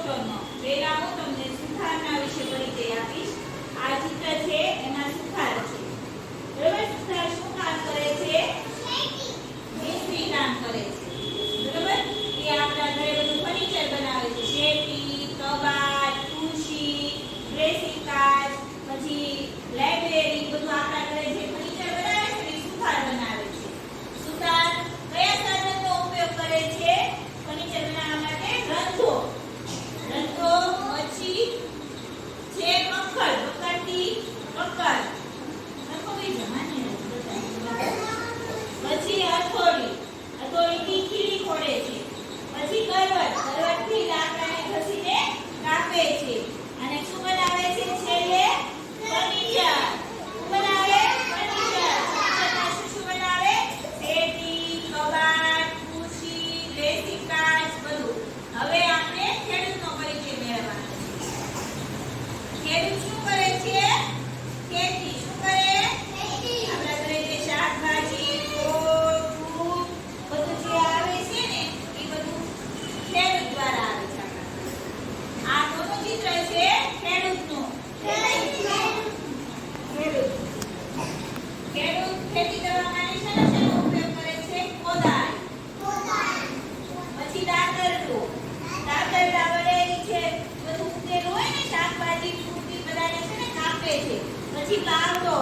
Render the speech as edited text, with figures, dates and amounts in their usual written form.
ટ્રેક્ટરનો. પહેલા હું તમને સુથારના વિશે પરિચય આપીશ. આ ચિત્ર છે એમાં સુથાર છે. બરાબર, સુથાર શું કામ કરે છે? મિસ્ત્રી કામ કરે છે. બરાબર, એ આપણા ઘરે બધું ફર્નિચર બનાવે છે. શેટી, કબાટ, ખુરશી, ડ્રેસિંગ કાચ, પછી લાઇબ્રેરી, બધું આપણા ઘરે જે ફર્નિચર બનાવે છે એ સુથાર બનાવે છે. સુથાર કયા સાધનનો ઉપયોગ કરે છે? ફર્નિચર બનાવવા માટે રંધો. રંધો પછી છે પક્કડ, પક્કડથી પક્કડ. પછી હથોડી, હથોડીથી ખીલી ખોડે છે. પછી કરવટ, કરવટથી લાકડાને ઘસીને કાપે છે. અને શું બનાવે છે? છેલ્લે ફર્નિચર. શું બનાવે? ફર્નિચર. ફર્નિચરમાં શું બનાવે? શેટી, કબાટ, ખુરશી, ડ્રેસિંગ કાચ, બધું. હવે આપણે ખેડૂતનો પરિચય મેળવવાનો છે. ખેડૂત શું કરે છે? ખેતી. શું કરે? આપણા ઘરે જે શાકભાજી, ફળ, ફ્રૂટ બધું જે આવે છે ને એ બધું ખેડૂત દ્વારા આવે છે આપણા ઘરે. આ કોનું ચિત્ર છે? ખેડૂતનું. ખેડૂત. ખેડૂત ખેતી કરવા માટે શેનો ઉપયોગ કરે છે? કોદાળ. પછી દાતરડું. દાતરડા વડે છે બધું ઉગેલું હોય ને શાકભાજી, ફ્રૂટ બધાને છે ને કાપે છે. પછી પાવડો.